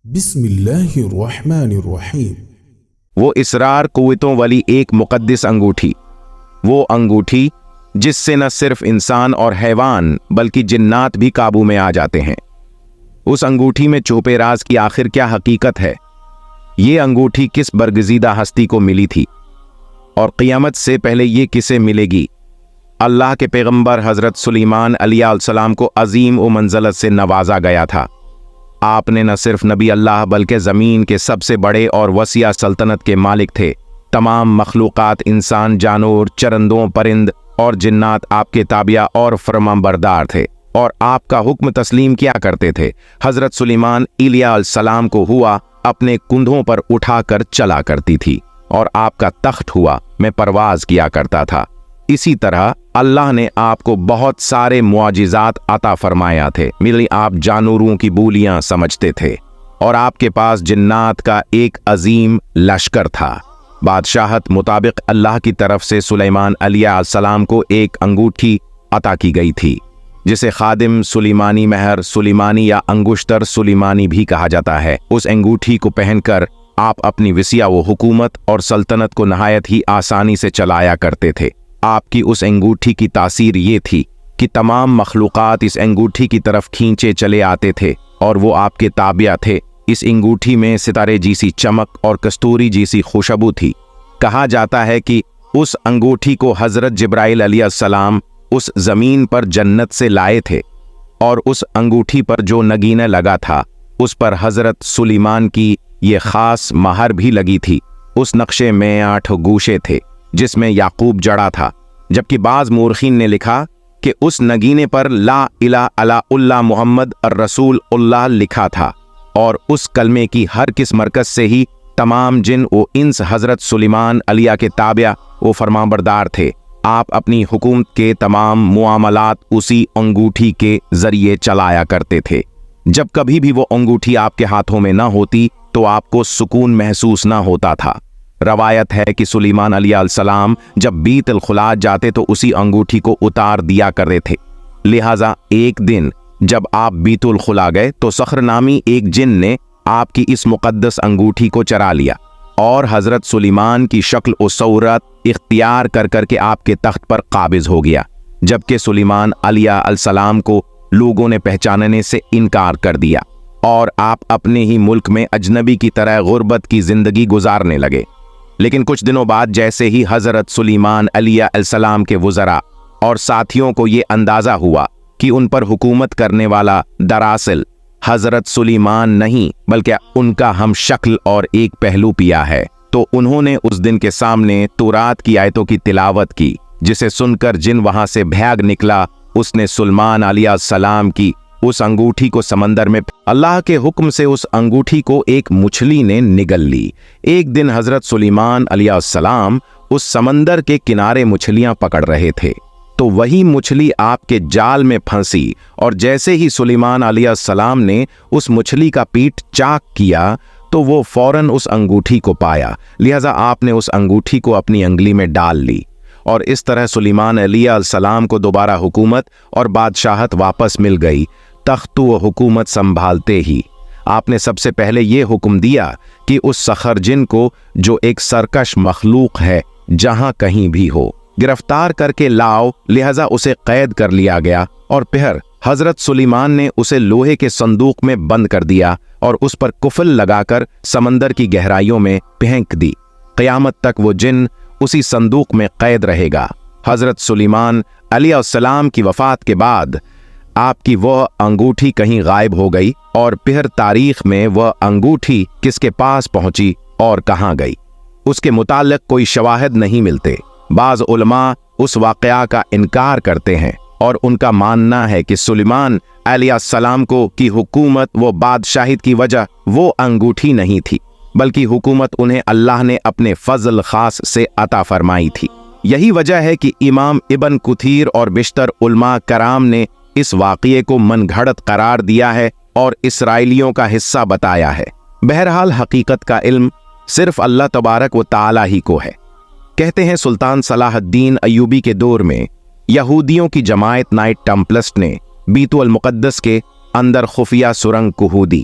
بسم اللہ الرحمن الرحیم۔ وہ اسرار قوتوں والی ایک مقدس انگوٹھی، وہ انگوٹھی جس سے نہ صرف انسان اور حیوان بلکہ جنات بھی قابو میں آ جاتے ہیں۔ اس انگوٹھی میں چھپے راز کی آخر کیا حقیقت ہے؟ یہ انگوٹھی کس برگزیدہ ہستی کو ملی تھی اور قیامت سے پہلے یہ کسے ملے گی؟ اللہ کے پیغمبر حضرت سلیمان علیہ السلام کو عظیم و منزلت سے نوازا گیا تھا۔ آپ نے نہ صرف نبی اللہ بلکہ زمین کے سب سے بڑے اور وسیع سلطنت کے مالک تھے۔ تمام مخلوقات، انسان، جانور، چرندوں، پرند اور جنات آپ کے تابع اور فرمانبردار تھے اور آپ کا حکم تسلیم کیا کرتے تھے۔ حضرت سلیمان علیہ السلام کو ہوا اپنے کندھوں پر اٹھا کر چلا کرتی تھی اور آپ کا تخت ہوا میں پرواز کیا کرتا تھا۔ اسی طرح اللہ نے آپ کو بہت سارے معجزات عطا فرمایا تھے۔ ملی آپ جانوروں کی بولیاں سمجھتے تھے اور آپ کے پاس جنات کا ایک عظیم لشکر تھا۔ بادشاہت مطابق اللہ کی طرف سے سلیمان علیہ السلام کو ایک انگوٹھی عطا کی گئی تھی جسے خادم سلیمانی مہر سلیمانی یا انگشتر سلیمانی بھی کہا جاتا ہے۔ اس انگوٹھی کو پہن کر آپ اپنی وسیع و حکومت اور سلطنت کو نہایت ہی آسانی سے چلایا کرتے تھے۔ آپ کی اس انگوٹھی کی تاثیر یہ تھی کہ تمام مخلوقات اس انگوٹھی کی طرف کھینچے چلے آتے تھے اور وہ آپ کے تابع تھے۔ اس انگوٹھی میں ستارے جیسی چمک اور کستوری جیسی خوشبو تھی۔ کہا جاتا ہے کہ اس انگوٹھی کو حضرت جبرائیل علیہ السلام اس زمین پر جنت سے لائے تھے اور اس انگوٹھی پر جو نگینہ لگا تھا اس پر حضرت سلیمان کی یہ خاص مہر بھی لگی تھی۔ اس نقشے میں 8 گوشے تھے جس میں یعقوب جڑا تھا، جبکہ بعض مورخین نے لکھا کہ اس نگینے پر لا الہ الا اللہ محمد الرسول اللہ لکھا تھا اور اس کلمے کی ہر کس مرکز سے ہی تمام جن و انس حضرت سلیمان علیہ کے تابع و فرمانبردار تھے۔ آپ اپنی حکومت کے تمام معاملات اسی انگوٹھی کے ذریعے چلایا کرتے تھے۔ جب کبھی بھی وہ انگوٹھی آپ کے ہاتھوں میں نہ ہوتی تو آپ کو سکون محسوس نہ ہوتا تھا۔ روایت ہے کہ سلیمان علیہ السلام جب بیت الخلا جاتے تو اسی انگوٹھی کو اتار دیا کرتے تھے۔ لہٰذا ایک دن جب آپ بیت الخلا گئے تو صخر نامی ایک جن نے آپ کی اس مقدس انگوٹھی کو چرا لیا اور حضرت سلیمان کی شکل و صورت اختیار کر کر کے آپ کے تخت پر قابض ہو گیا، جبکہ سلیمان علیہ السلام کو لوگوں نے پہچاننے سے انکار کر دیا اور آپ اپنے ہی ملک میں اجنبی کی طرح غربت کی زندگی گزارنے لگے۔ لیکن کچھ دنوں بعد جیسے ہی حضرت سلیمان علیہ السلام کے وزراء اور ساتھیوں کو یہ اندازہ ہوا کہ ان پر حکومت کرنے والا دراصل حضرت سلیمان نہیں بلکہ ان کا ہم شکل اور ایک پہلو پیا ہے، تو انہوں نے اس دن کے سامنے تورات کی آیتوں کی تلاوت کی، جسے سن کر جن وہاں سے بھاگ نکلا اس نے سلیمان علیہ السلام کی اس انگوٹھی کو سمندر میں اللہ کے حکم سے اس انگوٹھی کو ایک مچھلی نے نگل لی۔ ایک دن حضرت سلیمان علیہ السلام اس سمندر کے کنارے مچھلیاں پکڑ رہے تھے تو وہی مچھلی آپ کے جال میں پھنسی اور جیسے ہی سلیمان علیہ السلام نے اس مچھلی کا پیٹ چاک کیا تو وہ فوراً اس انگوٹھی کو پایا، لہذا آپ نے اس انگوٹھی کو اپنی انگلی میں ڈال لی اور اس طرح سلیمان علیہ السلام کو دوبارہ حکومت اور بادشاہت واپس مل گئی۔ تخت و حکومت سنبھالتے ہی آپ نے سب سے پہلے یہ حکم دیا کہ اس سخر جن کو، جو ایک سرکش مخلوق ہے، جہاں کہیں بھی ہو گرفتار کر کے لاؤ، لہذا اسے قید کر لیا گیا اور پھر حضرت سلیمان نے اسے لوہے کے صندوق میں بند کر دیا اور اس پر قفل لگا کر سمندر کی گہرائیوں میں پھینک دی۔ قیامت تک وہ جن اسی صندوق میں قید رہے گا۔ حضرت سلیمان علیہ السلام کی وفات کے بعد آپ کی وہ انگوٹھی کہیں غائب ہو گئی اور پھر تاریخ میں وہ انگوٹھی کس کے پاس پہنچی اور کہاں گئی، اس کے متعلق کوئی شواہد نہیں ملتے۔ بعض علماء اس واقعہ کا انکار کرتے ہیں اور ان کا ماننا ہے کہ سلیمان علیہ السلام کو کی حکومت و بادشاہت کی وجہ وہ انگوٹھی نہیں تھی بلکہ حکومت انہیں اللہ نے اپنے فضل خاص سے عطا فرمائی تھی۔ یہی وجہ ہے کہ امام ابن کثیر اور بیشتر علماء کرام نے اس واقعے کو من گھڑت قرار دیا ہے اور اسرائیلیوں کا حصہ بتایا ہے۔ بہرحال حقیقت کا علم صرف اللہ تبارک و تعالی ہی کو ہے۔ کہتے ہیں سلطان صلاح الدین ایوبی کے دور میں یہودیوں کی جماعت نائٹ ٹمپلسٹ نے بیت المقدس کے اندر خفیہ سرنگ کھودی